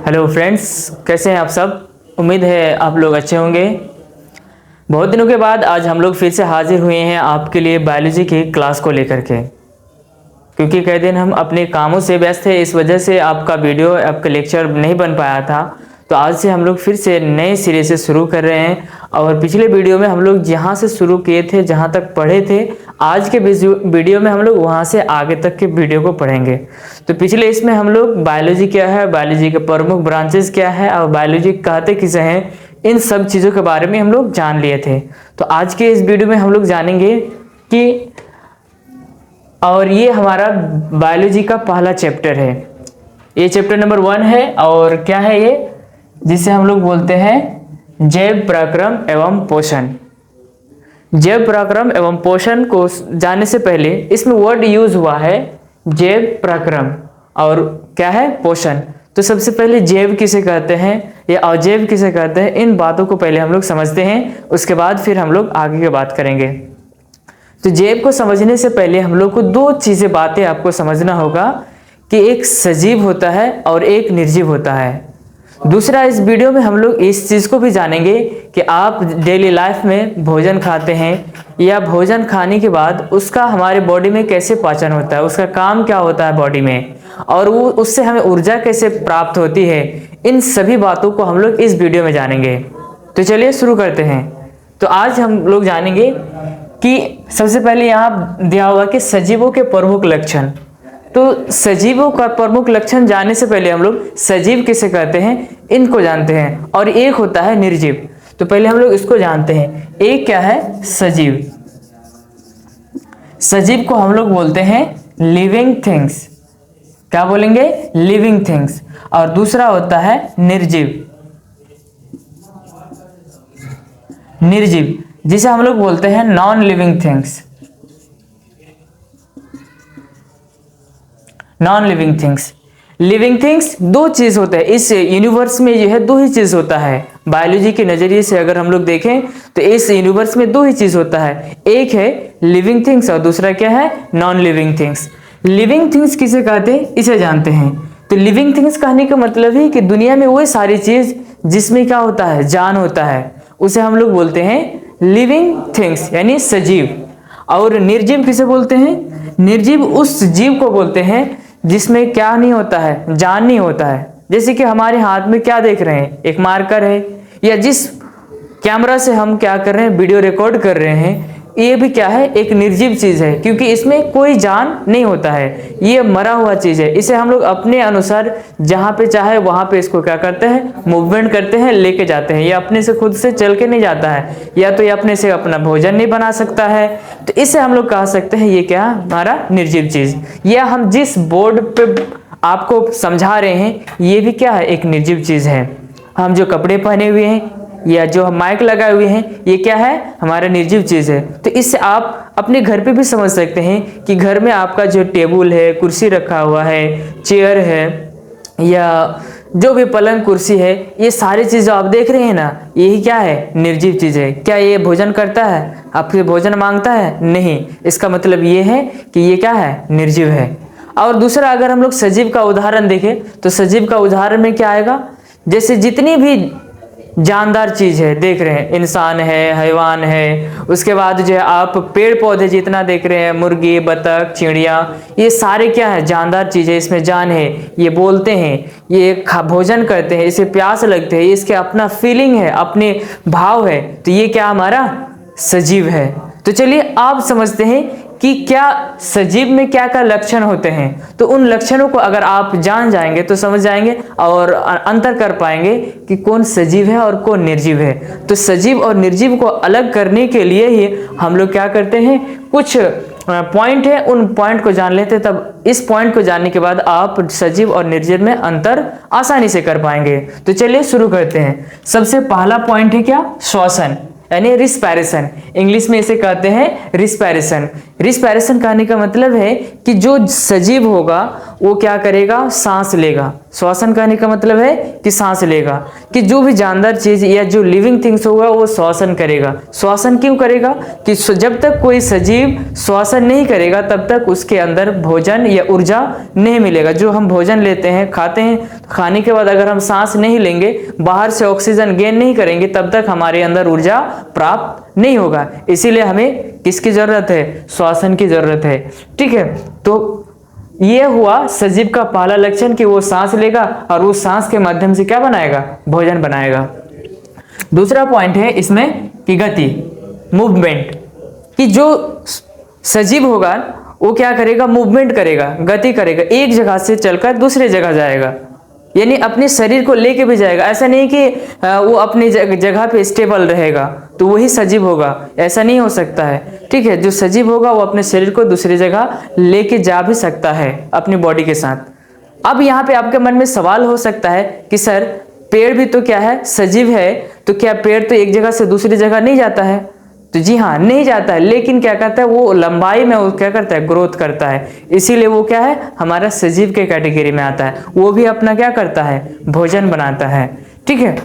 Hello friends, कैसे हैं आप सब। उम्मीद है आप लोग अच्छे होंगे। बहुत दिनों के बाद आज हम लोग फिर से हाजिर हुए हैं आपके लिए बायोलॉजी की क्लास को लेकर के, क्योंकि कई दिन हम अपने कामों से व्यस्त थे, इस वजह से आपका वीडियो आपका लेक्चर नहीं बन पाया था। तो आज से हम लोग फिर से नए सिरे से शुरू कर रहे हैं। और पिछले वीडियो में हम लोग जहाँ से शुरू किए थे, जहाँ तक पढ़े थे, आज के वीडियो में हम लोग वहाँ से आगे तक के वीडियो को पढ़ेंगे। तो पिछले इसमें हम लोग बायोलॉजी क्या है, बायोलॉजी के प्रमुख ब्रांचेस क्या है और बायोलॉजी कहते किसे हैं, इन सब चीज़ों के बारे में हम लोग जान लिए थे। तो आज के इस वीडियो में हम लोग जानेंगे कि, और ये हमारा बायोलॉजी का पहला चैप्टर है, ये चैप्टर नंबर 1 है। और क्या है ये, जिसे हम लोग बोलते हैं जैव पराक्रम एवं पोषण। जैव पराक्रम एवं पोषण को जानने से पहले इसमें वर्ड यूज हुआ है जैव पराक्रम और क्या है, पोषण। तो सबसे पहले जैव किसे कहते हैं या अजैव किसे कहते हैं, इन बातों को पहले हम लोग समझते हैं, उसके बाद फिर हम लोग आगे की बात करेंगे। तो जैव को समझने से पहले हम लोग को दो चीजें बातें आपको समझना होगा कि एक सजीव होता है और एक निर्जीव होता है। दूसरा, इस वीडियो में हम लोग इस चीज़ को भी जानेंगे कि आप डेली लाइफ में भोजन खाते हैं या भोजन खाने के बाद उसका हमारे बॉडी में कैसे पाचन होता है, उसका काम क्या होता है बॉडी में, और वो उससे हमें ऊर्जा कैसे प्राप्त होती है। इन सभी बातों को हम लोग इस वीडियो में जानेंगे। तो चलिए शुरू करते हैं। तो आज हम लोग जानेंगे कि सबसे पहले यहाँ दिया हुआ कि सजीवों के प्रमुख लक्षण। तो सजीवों का प्रमुख लक्षण जानने से पहले हम लोग सजीव किसे कहते हैं इनको जानते हैं, और एक होता है निर्जीव। तो पहले हम लोग इसको जानते हैं। एक क्या है, सजीव। सजीव को हम लोग बोलते हैं लिविंग थिंग्स। क्या बोलेंगे, लिविंग थिंग्स। और दूसरा होता है निर्जीव। निर्जीव जिसे हम लोग बोलते हैं non living things. Non living things. Living things दो चीज होते हैं इस यूनिवर्स में, जो है दो ही चीज होता है। बायोलॉजी के नजरिए से अगर हम लोग देखें तो इस यूनिवर्स में दो ही चीज होता है, एक है लिविंग थिंग्स और दूसरा क्या है, non living things. Living things किसे कहते हैं इसे जानते हैं। तो लिविंग थिंग्स कहने का मतलब है कि दुनिया में वही सारी चीज जिसमें क्या होता है, जान होता है, उसे हम लोग बोलते हैं लिविंग थिंग्स यानी सजीव। और निर्जीव किसे बोलते हैं, निर्जीव उस जीव को बोलते हैं जिसमें क्या नहीं होता है, जान नहीं होता है। जैसे कि हमारे हाथ में क्या देख रहे हैं, एक मार्कर है, या जिस कैमरा से हम क्या कर रहे हैं, वीडियो रिकॉर्ड कर रहे हैं, ये भी क्या है, एक निर्जीव चीज है, क्योंकि इसमें कोई जान नहीं होता है, ये मरा हुआ चीज है। इसे हम लोग अपने अनुसार जहाँ पे चाहे वहाँ पे इसको क्या करते हैं, मूवमेंट करते हैं, लेके जाते हैं। ये अपने से खुद से चल के नहीं जाता है, या तो ये अपने से अपना भोजन नहीं बना सकता है। तो इसे हम लोग कह सकते हैं ये क्या, हमारा निर्जीव चीज। या हम जिस बोर्ड पे आपको समझा रहे हैं, ये भी क्या है, एक निर्जीव चीज है। हम जो कपड़े पहने हुए हैं या जो हम माइक लगाए हुए हैं, ये क्या है, हमारा निर्जीव चीज है। तो इससे आप अपने घर पे भी समझ सकते हैं कि घर में आपका जो टेबल है, कुर्सी रखा हुआ है, चेयर है, या जो भी पलंग कुर्सी है, ये सारी चीजें आप देख रहे हैं ना, यही क्या है, निर्जीव चीज है। क्या ये भोजन करता है, आपसे भोजन मांगता है? नहीं। इसका मतलब ये है कि ये क्या है, निर्जीव है। और दूसरा, अगर हम लोग सजीव का उदाहरण देखें तो सजीव का उदाहरण में क्या आएगा, जैसे जितनी भी जानदार चीज है देख रहे हैं, इंसान है, हैवान है, उसके बाद जो है आप पेड़ पौधे जितना देख रहे हैं, मुर्गी, बतख, चिड़िया, ये सारे क्या है, जानदार चीज है, इसमें जान है, ये बोलते हैं, ये भोजन करते हैं, इसे प्यास लगते हैं, इसके अपना फीलिंग है, अपने भाव है। तो ये क्या हमारा सजीव है। तो चलिए आप समझते हैं कि क्या सजीव में क्या क्या लक्षण होते हैं। तो उन लक्षणों को अगर आप जान जाएंगे तो समझ जाएंगे और अंतर कर पाएंगे कि कौन सजीव है और कौन निर्जीव है। तो सजीव और निर्जीव को अलग करने के लिए ही हम लोग क्या करते हैं, कुछ पॉइंट है, उन पॉइंट को जान लेते हैं। तब इस पॉइंट को जानने के बाद आप सजीव और निर्जीव में अंतर आसानी से कर पाएंगे। तो चलिए शुरू करते हैं। सबसे पहला पॉइंट है क्या, श्वसन यानी रिस्पायरेशन। इंग्लिश में इसे कहते हैं रिस्पायरेशन। रिस्पायरेशन कहने का मतलब है कि जो सजीव होगा वो क्या करेगा, सांस लेगा। श्वसन कहने का मतलब है कि सांस लेगा, कि जो भी जानदार चीज या जो लिविंग थिंग्स होगा वो श्वसन करेगा। श्वसन क्यों करेगा, कि जब तक कोई सजीव श्वसन नहीं करेगा तब तक उसके अंदर भोजन या ऊर्जा नहीं मिलेगा। जो हम भोजन लेते हैं, खाते हैं, खाने के बाद अगर हम सांस नहीं लेंगे, बाहर से ऑक्सीजन गेन नहीं करेंगे, तब तक हमारे अंदर ऊर्जा प्राप्त नहीं होगा। इसीलिए हमें किसकी जरूरत है, श्वसन की जरूरत है। ठीक है, तो ये हुआ सजीव का पहला लक्षण कि वो सांस लेगा और उस सांस के माध्यम से क्या बनाएगा, भोजन बनाएगा। दूसरा पॉइंट है इसमें कि गति, मूवमेंट, कि जो सजीव होगा वो क्या करेगा, मूवमेंट करेगा, गति करेगा, एक जगह से चलकर दूसरे जगह जाएगा, यानी अपने शरीर को लेके भी जाएगा। ऐसा नहीं कि वो अपनी जगह पे स्टेबल रहेगा तो वही सजीव होगा, ऐसा नहीं हो सकता है। ठीक है, जो सजीव होगा वो अपने शरीर को दूसरी जगह लेके जा भी सकता है अपनी बॉडी के साथ। अब यहाँ पे आपके मन में सवाल हो सकता है कि सर पेड़ भी तो क्या है, सजीव है, तो क्या पेड़ तो एक जगह से दूसरी जगह नहीं जाता है? तो जी हाँ, नहीं जाता है, लेकिन क्या करता है, वो लंबाई में वो क्या करता है, ग्रोथ करता है। इसीलिए वो क्या है, हमारा सजीव के कैटेगरी में आता है। वो भी अपना क्या करता है, भोजन बनाता है। ठीक है,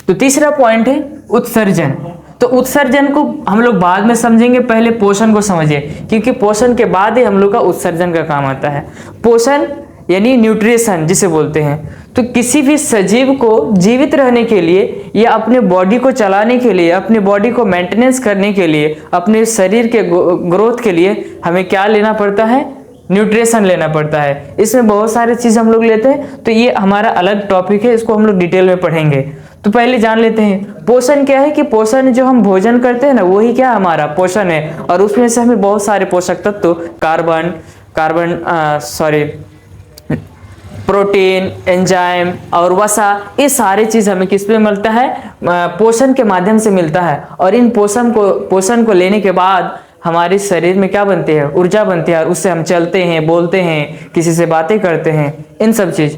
तो तीसरा पॉइंट है उत्सर्जन। तो उत्सर्जन को हम लोग बाद में समझेंगे, पहले पोषण को समझिए, क्योंकि पोषण के बाद ही हम लोग का उत्सर्जन का काम आता है। पोषण यानी न्यूट्रिशन जिसे बोलते हैं। तो किसी भी सजीव को जीवित रहने के लिए या अपने बॉडी को चलाने के लिए, अपनी बॉडी को मेंटेनेंस करने के लिए, अपने शरीर के ग्रोथ के लिए हमें क्या लेना पड़ता है, न्यूट्रिशन लेना पड़ता है। इसमें बहुत सारे चीज हम लोग लेते हैं, तो ये हमारा अलग टॉपिक है, इसको हम लोग डिटेल में पढ़ेंगे। तो पहले जान लेते हैं पोषण क्या है, कि पोषण जो हम भोजन करते हैं ना, वही क्या हमारा पोषण है। और उसमें से हमें बहुत सारे पोषक तत्व, प्रोटीन, एंजाइम और वसा, ये सारे चीज हमें किस में मिलता है, पोषण के माध्यम से मिलता है। और इन पोषण को लेने के बाद हमारे शरीर में क्या बनती है, ऊर्जा बनती है, और उससे हम चलते हैं, बोलते हैं, किसी से बातें करते हैं, इन सब चीज।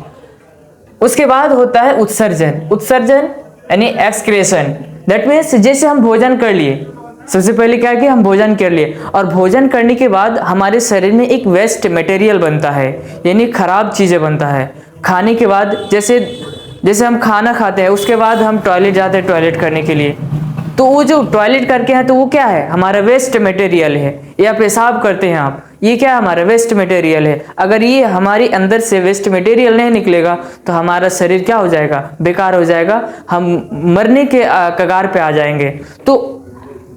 उसके बाद होता है उत्सर्जन। उत्सर्जन यानी एक्सक्रेशन। दैट मीन्स जैसे हम भोजन कर लिए, सबसे पहले क्या किया, हम भोजन कर लिए, और भोजन करने के बाद हमारे शरीर में एक वेस्ट मटेरियल बनता है, यानी खराब चीजें बनता है। खाने के बाद जैसे हम खाना खाते हैं, उसके बाद हम टॉयलेट जाते हैं टॉयलेट करने के लिए, तो वो जो टॉयलेट करके हैं तो वो क्या है, हमारा वेस्ट मटेरियल है। या पेशाब करते हैं आप, ये क्या हमारा वेस्ट मटेरियल है। अगर ये हमारे अंदर से वेस्ट मटेरियल नहीं निकलेगा तो हमारा शरीर क्या हो जाएगा, बेकार हो जाएगा, हम मरने के कगार पे आ जाएंगे। तो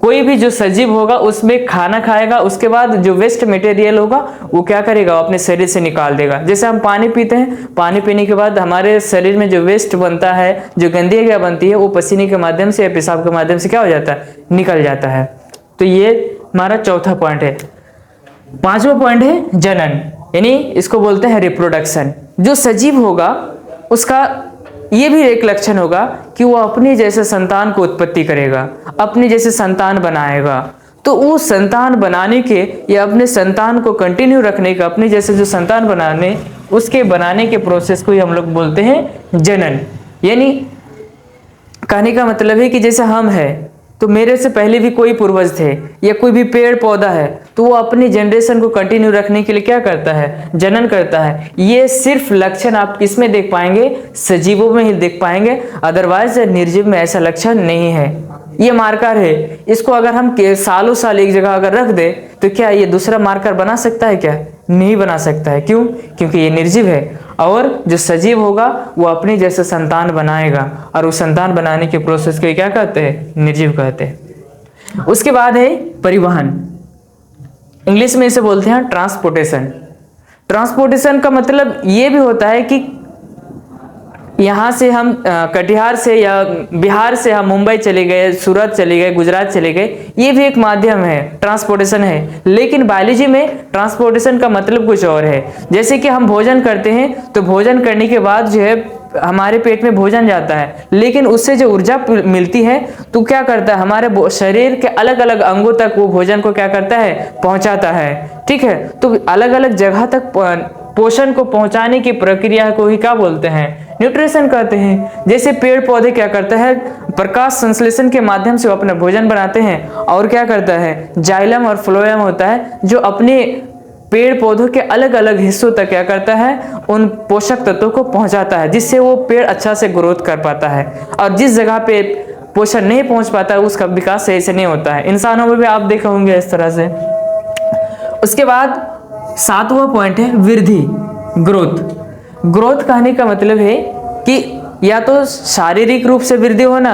कोई भी जो सजीव होगा उसमें खाना खाएगा, उसके बाद जो वेस्ट मटेरियल होगा वो क्या करेगा, वो अपने शरीर से निकाल देगा। जैसे हम पानी पीते हैं, पानी पीने के बाद हमारे शरीर में जो वेस्ट बनता है, जो गंदगी बनती है, वो पसीने के माध्यम से या पेशाब के माध्यम से क्या हो जाता है, निकल जाता है। तो ये हमारा चौथा पॉइंट है। पांचवा पॉइंट है जनन, यानी इसको बोलते हैं रिप्रोडक्शन। जो सजीव होगा उसका ये भी एक लक्षण होगा कि वो अपने जैसे संतान को उत्पत्ति करेगा, अपने जैसे संतान बनाएगा। तो वो संतान बनाने के या अपने संतान को कंटिन्यू रखने का, अपने जैसे जो संतान बनाने के प्रोसेस को ही हम लोग बोलते हैं जनन। यानी कहने का मतलब है कि जैसे हम हैं, तो मेरे से पहले भी कोई पूर्वज थे, या कोई भी पेड़ पौधा है, तो वो अपनी जनरेशन को कंटिन्यू रखने के लिए क्या करता है, जनन करता है। ये सिर्फ लक्षण आप किसमें देख पाएंगे, सजीवों में ही देख पाएंगे, अदरवाइज निर्जीव में ऐसा लक्षण नहीं है। ये मार्कर है, इसको अगर हम सालों साल एक जगह अगर रख दे तो क्या ये दूसरा मार्कर बना सकता है, क्या नहीं बना सकता है। क्यों, क्योंकि ये निर्जीव है। और जो सजीव होगा वो अपने जैसे संतान बनाएगा, और उस संतान बनाने के प्रोसेस को क्या कहते हैं, निर्जीव कहते हैं। उसके बाद है परिवहन, इंग्लिश में इसे बोलते हैं ट्रांसपोर्टेशन। ट्रांसपोर्टेशन का मतलब ये भी होता है कि यहाँ से हम कटिहार से या बिहार से हम मुंबई चले गए, सूरत चले गए, गुजरात चले गए, ये भी एक माध्यम है, ट्रांसपोर्टेशन है। लेकिन बायोलॉजी में ट्रांसपोर्टेशन का मतलब कुछ और है। जैसे कि हम भोजन करते हैं, तो भोजन करने के बाद जो है हमारे पेट में भोजन जाता है, लेकिन उससे जो ऊर्जा मिलती है तो क्या करता है, हमारे शरीर के अलग अलग अंगों तक वो भोजन को क्या करता है, पहुंचाता है। ठीक है, तो अलग अलग जगह तक पोषण को पहुंचाने की प्रक्रिया को ही क्या बोलते हैं, न्यूट्रिशन कहते हैं। जैसे पेड़ पौधे क्या करता है, प्रकाश संश्लेषण के माध्यम से वो अपना भोजन बनाते हैं, और क्या करता है, जाइलम और फ्लोएम होता है जो अपने पेड़ पौधों के अलग अलग हिस्सों तक क्या करता है, उन पोषक तत्वों को पहुंचाता है, जिससे वो पेड़ अच्छा से ग्रोथ कर पाता है। और जिस जगह पे पोषण नहीं पहुंच पाता है उसका विकास सही से नहीं होता है। इंसानों में भी आप देखे होंगे इस तरह से। उसके बाद 7वां पॉइंट है वृद्धि, ग्रोथ। ग्रोथ कहने का मतलब है कि या तो शारीरिक रूप से वृद्धि होना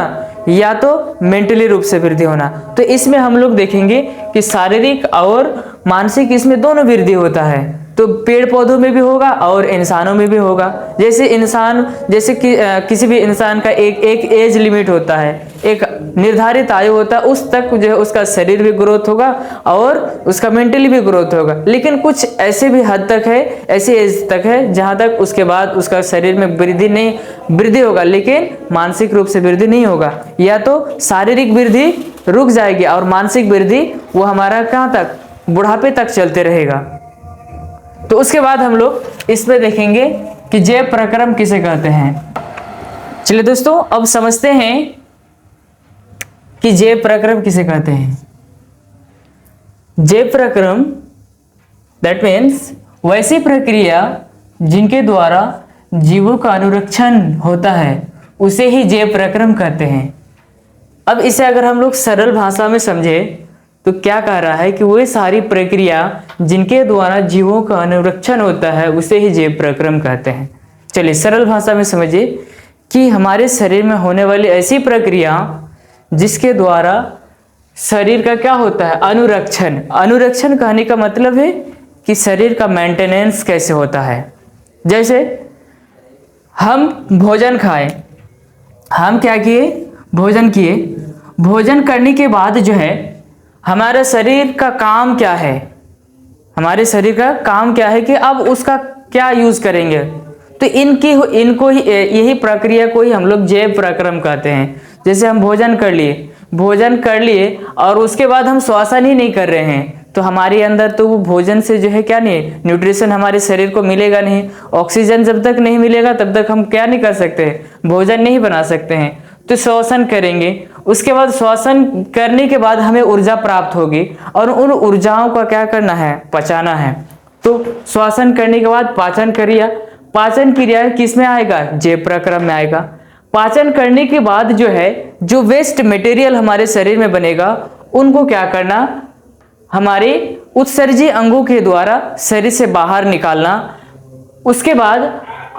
या तो मेंटली रूप से वृद्धि होना। तो इसमें हम लोग देखेंगे कि शारीरिक और मानसिक इसमें दोनों वृद्धि होता है। तो पेड़ पौधों में भी होगा और इंसानों में भी होगा। जैसे इंसान, जैसे कि किसी भी इंसान का एक एज लिमिट होता है, एक निर्धारित आयु होता है, उस तक जो है उसका शरीर भी ग्रोथ होगा और उसका मेंटली भी ग्रोथ होगा। लेकिन कुछ ऐसे भी हद तक है, ऐसी एज तक है जहां तक उसके बाद उसका शरीर में वृद्धि होगा, लेकिन मानसिक रूप से वृद्धि नहीं होगा। या तो शारीरिक वृद्धि रुक जाएगी और मानसिक वृद्धि वो हमारा कहाँ तक, बुढ़ापे तक चलते रहेगा। तो उसके बाद हम लोग इसमें देखेंगे कि जैव प्रक्रम किसे कहते हैं। चलिए दोस्तों, अब समझते हैं कि जैव प्रक्रम किसे कहते हैं। जैव प्रक्रम दैट मीन्स वैसी प्रक्रिया जिनके द्वारा जीवों का अनुरक्षण होता है उसे ही जैव प्रक्रम कहते हैं। अब इसे अगर हम लोग सरल भाषा में समझे तो क्या कह रहा है कि वह सारी प्रक्रिया जिनके द्वारा जीवों का अनुरक्षण होता है उसे ही जैव प्रक्रम कहते हैं। चलिए सरल भाषा में समझिए कि हमारे शरीर में होने वाली ऐसी प्रक्रिया जिसके द्वारा शरीर का क्या होता है, अनुरक्षण। अनुरक्षण कहने का मतलब है कि शरीर का मेंटेनेंस कैसे होता है। जैसे हम भोजन खाए, हम क्या किए, भोजन किए, भोजन करने के बाद जो है हमारे शरीर का काम क्या है, हमारे शरीर का काम क्या है कि अब उसका क्या यूज करेंगे। तो इनको ही यही प्रक्रिया को ही हम लोग जैव प्रक्रम कहते हैं। जैसे हम भोजन कर लिए और उसके बाद हम श्वसन ही नहीं कर रहे हैं, तो हमारे अंदर तो वो भोजन से जो है क्या नहीं, न्यूट्रिशन हमारे शरीर को मिलेगा नहीं। ऑक्सीजन जब तक नहीं मिलेगा तब तक हम क्या नहीं कर सकते, भोजन नहीं बना सकते हैं। तो श्वसन करेंगे, उसके बाद श्वसन करने के बाद हमें ऊर्जा प्राप्त होगी और उन ऊर्जाओं का क्या करना है, पचाना है। तो श्वसन करने के बाद पाचन क्रिया, पाचन क्रिया किस में आएगा, जैव प्रक्रम में आएगा। पाचन करने के बाद जो है जो वेस्ट मटेरियल हमारे शरीर में बनेगा उनको क्या करना, हमारे उत्सर्जी अंगों के द्वारा शरीर से बाहर निकालना। उसके बाद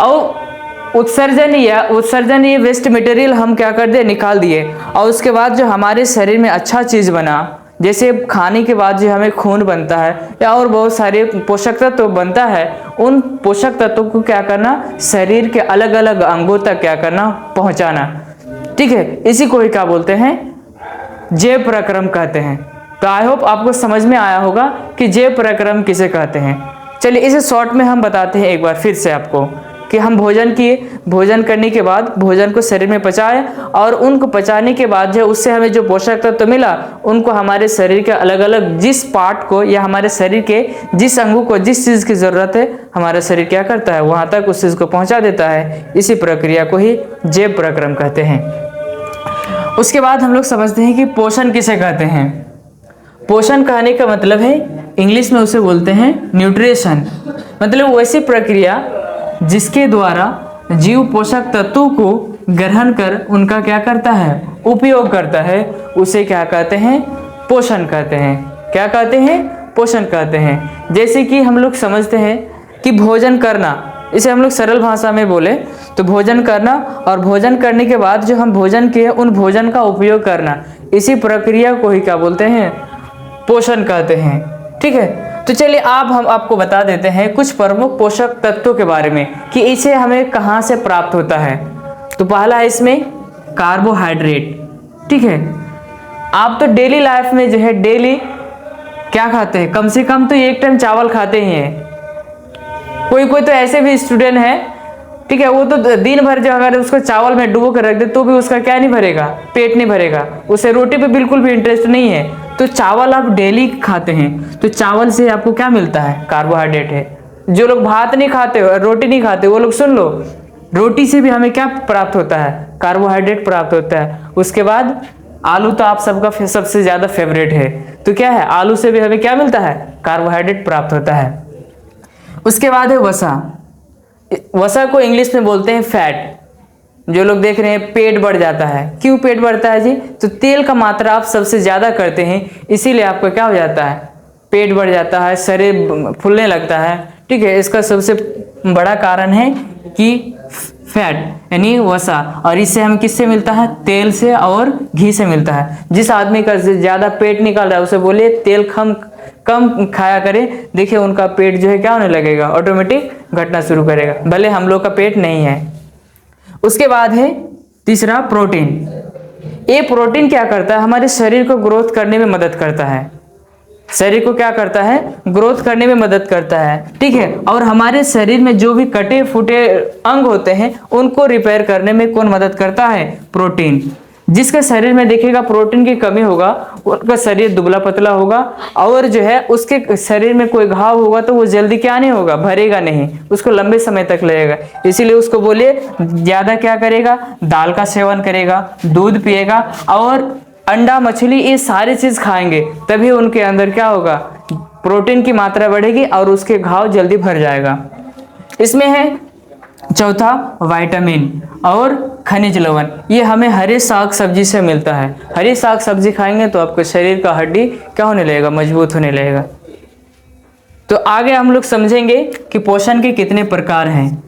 और उत्सर्जन ये वेस्ट मटेरियल हम क्या कर दे, निकाल दिए। और उसके बाद जो हमारे शरीर में अच्छा चीज़ बना, जैसे खाने के बाद जो हमें खून बनता है या और बहुत सारे पोषक तत्व बनता है, उन पोषक तत्वों को क्या करना, शरीर के अलग अलग अंगों तक क्या करना, पहुंचाना। ठीक है, इसी को ही क्या बोलते हैं, जैव प्रक्रम कहते हैं। तो आई होप आपको समझ में आया होगा कि जैव प्रक्रम किसे कहते हैं। चलिए इसे शॉर्ट में हम बताते हैं एक बार फिर से आपको कि हम भोजन किए, भोजन करने के बाद भोजन को शरीर में पचाए और उनको पचाने के बाद जो उससे हमें जो पोषक तत्व मिला उनको हमारे शरीर के अलग अलग जिस पार्ट को या हमारे शरीर के जिस अंगों को जिस चीज़ की ज़रूरत है हमारा शरीर क्या करता है, वहाँ तक उस चीज़ को पहुँचा देता है। इसी प्रक्रिया को ही जैव प्रक्रम कहते हैं। उसके बाद हम लोग समझते हैं कि पोषण किसे कहते हैं। पोषण कहने का मतलब है, इंग्लिश में उसे बोलते हैं न्यूट्रिशन। मतलब वैसी प्रक्रिया जिसके द्वारा जीव पोषक तत्वों को ग्रहण कर उनका क्या करता है, उपयोग करता है, उसे क्या कहते हैं, पोषण कहते हैं। क्या कहते हैं, पोषण कहते हैं। जैसे कि हम लोग समझते हैं कि भोजन करना, इसे हम लोग सरल भाषा में बोले तो भोजन करना, और भोजन करने के बाद जो हम भोजन किए उन भोजन का उपयोग करना, इसी प्रक्रिया को ही क्या बोलते हैं, पोषण कहते हैं। ठीक है, तो चलिए हम आपको बता देते हैं कुछ प्रमुख पोषक तत्वों के बारे में कि इसे हमें कहाँ से प्राप्त होता है। तो पहला है इसमें कार्बोहाइड्रेट। ठीक है, आप तो डेली लाइफ में जो है डेली क्या खाते हैं, कम से कम तो एक टाइम चावल खाते ही हैं। कोई तो ऐसे भी स्टूडेंट है, ठीक है, वो तो दिन भर जो अगर उसको चावल में डुबो कर रख दे तो भी उसका क्या नहीं भरेगा, पेट नहीं भरेगा, उसे रोटी पे बिल्कुल भी इंटरेस्ट नहीं है। तो चावल आप डेली खाते हैं तो चावल से आपको क्या मिलता है, कार्बोहाइड्रेट है। जो लोग भात नहीं खाते, रोटी नहीं खाते, वो लोग सुन लो, रोटी से भी हमें क्या प्राप्त होता है, कार्बोहाइड्रेट प्राप्त होता है। उसके बाद आलू तो आप सबका सबसे ज्यादा फेवरेट है, तो क्या है, आलू से भी हमें क्या मिलता है, कार्बोहाइड्रेट प्राप्त होता है। उसके बाद है वसा। वसा को इंग्लिश में बोलते हैं फैट। जो लोग देख रहे हैं पेट बढ़ जाता है, क्यों पेट बढ़ता है जी, तो तेल का मात्रा आप सबसे ज्यादा करते हैं, इसीलिए आपका क्या हो जाता है, पेट बढ़ जाता है, शरीर फूलने लगता है। ठीक है, इसका सबसे बड़ा कारण है कि फैट यानी वसा, और इससे हम किससे मिलता है, तेल से और घी से मिलता है। जिस आदमी का ज्यादा पेट निकल रहा है उसे बोलिए तेल कम खाया करे, देखिए उनका पेट जो है क्या होने लगेगा, ऑटोमेटिक घटना शुरू करेगा, भले हम लोग का पेट नहीं है। उसके बाद है तीसरा प्रोटीन। ये प्रोटीन क्या करता है, हमारे शरीर को ग्रोथ करने में मदद करता है, शरीर को क्या करता है, ग्रोथ करने में मदद करता है। ठीक है, और हमारे शरीर में जो भी कटे फूटे अंग होते हैं उनको रिपेयर करने में कौन मदद करता है, प्रोटीन। जिसके शरीर में देखिएगा प्रोटीन की कमी होगा उनका शरीर दुबला पतला होगा, और जो है उसके शरीर में कोई घाव होगा तो वो जल्दी क्या नहीं होगा, भरेगा नहीं, उसको लंबे समय तक लगेगा। इसीलिए उसको बोलिए ज्यादा क्या करेगा, दाल का सेवन करेगा, दूध पिएगा और अंडा मछली ये सारी चीज खाएंगे, तभी उनके अंदर क्या होगा, प्रोटीन की मात्रा बढ़ेगी और उसके घाव जल्दी भर जाएगा। इसमें है चौथा विटामिन और खनिज लवण। ये हमें हरे साग सब्जी से मिलता है। हरी साग सब्जी खाएंगे तो आपके शरीर का हड्डी क्या होने लगेगा, मजबूत होने लगेगा। तो आगे हम लोग समझेंगे कि पोषण के कितने प्रकार हैं।